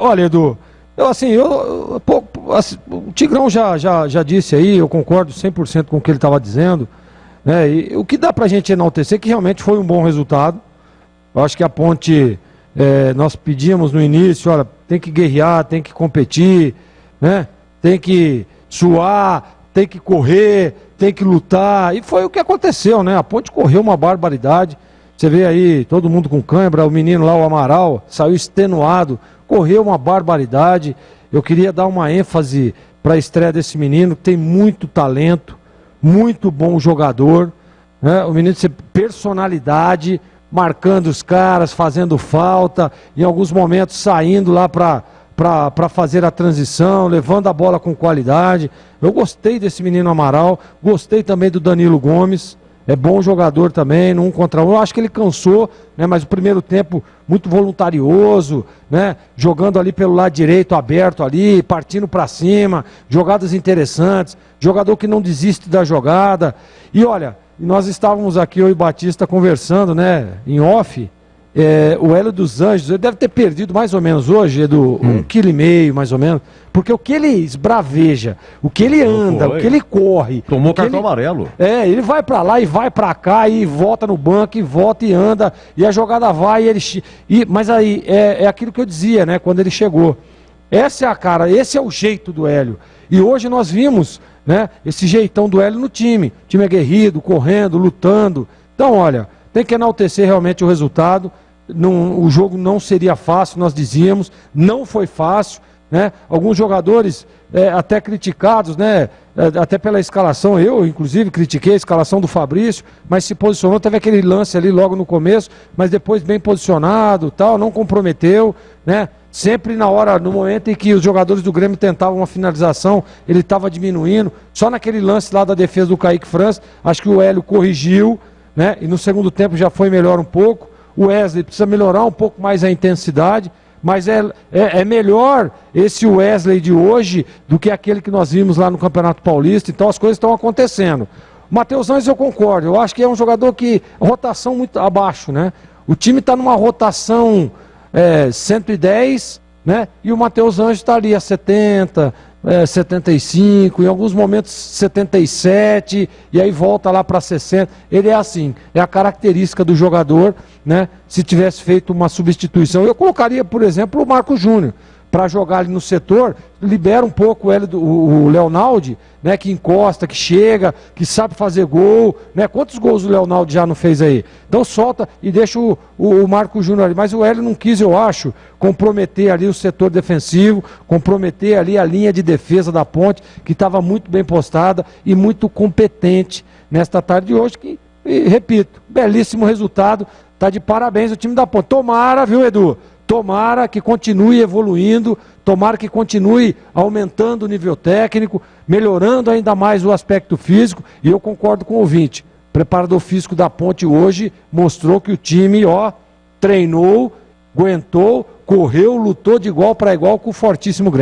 Olha, Edu, o Tigrão já disse aí, eu concordo 100% com o que ele estava dizendo, né? E o que dá pra gente enaltecer é que realmente foi um bom resultado. Eu acho que a Ponte, nós pedíamos no início, olha, tem que guerrear, tem que competir, né? Tem que suar, tem que correr, tem que lutar, e foi o que aconteceu, né? A Ponte correu uma barbaridade. Você vê aí, todo mundo com cãibra, o menino lá, o Amaral, saiu extenuado, correu uma barbaridade. Eu queria dar uma ênfase para a estreia desse menino, que tem muito talento, muito bom jogador, né? O menino tem personalidade, marcando os caras, fazendo falta, em alguns momentos saindo lá para fazer a transição, levando a bola com qualidade. Eu gostei desse menino Amaral, gostei também do Danilo Gomes. É bom jogador também, no 1 contra 1. Eu acho que ele cansou, né? Mas o primeiro tempo muito voluntarioso, né? Jogando ali pelo lado direito, aberto ali, partindo para cima, jogadas interessantes, jogador que não desiste da jogada. E olha, nós estávamos aqui, eu e o Batista, conversando, né? Em off. O Hélio dos Anjos, ele deve ter perdido mais ou menos hoje, Edu, 1,5 kg mais ou menos, porque o que ele esbraveja, o que ele anda, o que ele corre... Tomou cartão amarelo. Ele vai pra lá e vai pra cá e volta no banco e volta e anda, e a jogada vai mas aí, é aquilo que eu dizia, né, quando ele chegou. Essa é a cara, esse é o jeito do Hélio. E hoje nós vimos, né, esse jeitão do Hélio no time. O time aguerrido, correndo, lutando. Então, olha, tem que enaltecer realmente o resultado. O jogo não seria fácil, nós dizíamos, não foi fácil, né? Alguns jogadores até criticados, né? Até pela escalação, eu inclusive critiquei a escalação do Fabrício, mas se posicionou, teve aquele lance ali logo no começo, mas depois bem posicionado, tal, não comprometeu, né? Sempre no momento em que os jogadores do Grêmio tentavam uma finalização, ele estava diminuindo, só naquele lance lá da defesa do Kaique França, acho que o Hélio corrigiu, né? E no segundo tempo já foi melhor um pouco. O Wesley precisa melhorar um pouco mais a intensidade, mas é melhor esse Wesley de hoje do que aquele que nós vimos lá no Campeonato Paulista. Então as coisas estão acontecendo. O Matheus Anjos eu concordo, eu acho que é um jogador que rotação muito abaixo, né? O time está numa rotação 110, né? E o Matheus Anjos está ali a 70, 75, em alguns momentos 77, e aí volta lá para 60. Ele é assim, é a característica do jogador, né? Se tivesse feito uma substituição, eu colocaria, por exemplo, o Marco Júnior para jogar ali no setor, libera um pouco o Leonaldi, né, que encosta, que chega, que sabe fazer gol, né? Quantos gols o Leonaldi já não fez aí? Então solta e deixa o Marco Júnior ali. Mas o Hélio não quis, eu acho, comprometer ali o setor defensivo, comprometer ali a linha de defesa da Ponte, que estava muito bem postada e muito competente nesta tarde de hoje, e repito, belíssimo resultado, tá de parabéns o time da Ponte. Tomara, viu, Edu? Tomara que continue evoluindo, tomara que continue aumentando o nível técnico, melhorando ainda mais o aspecto físico, e eu concordo com o ouvinte. O preparador físico da Ponte hoje mostrou que o time, treinou, aguentou, correu, lutou de igual para igual com o fortíssimo Grêmio.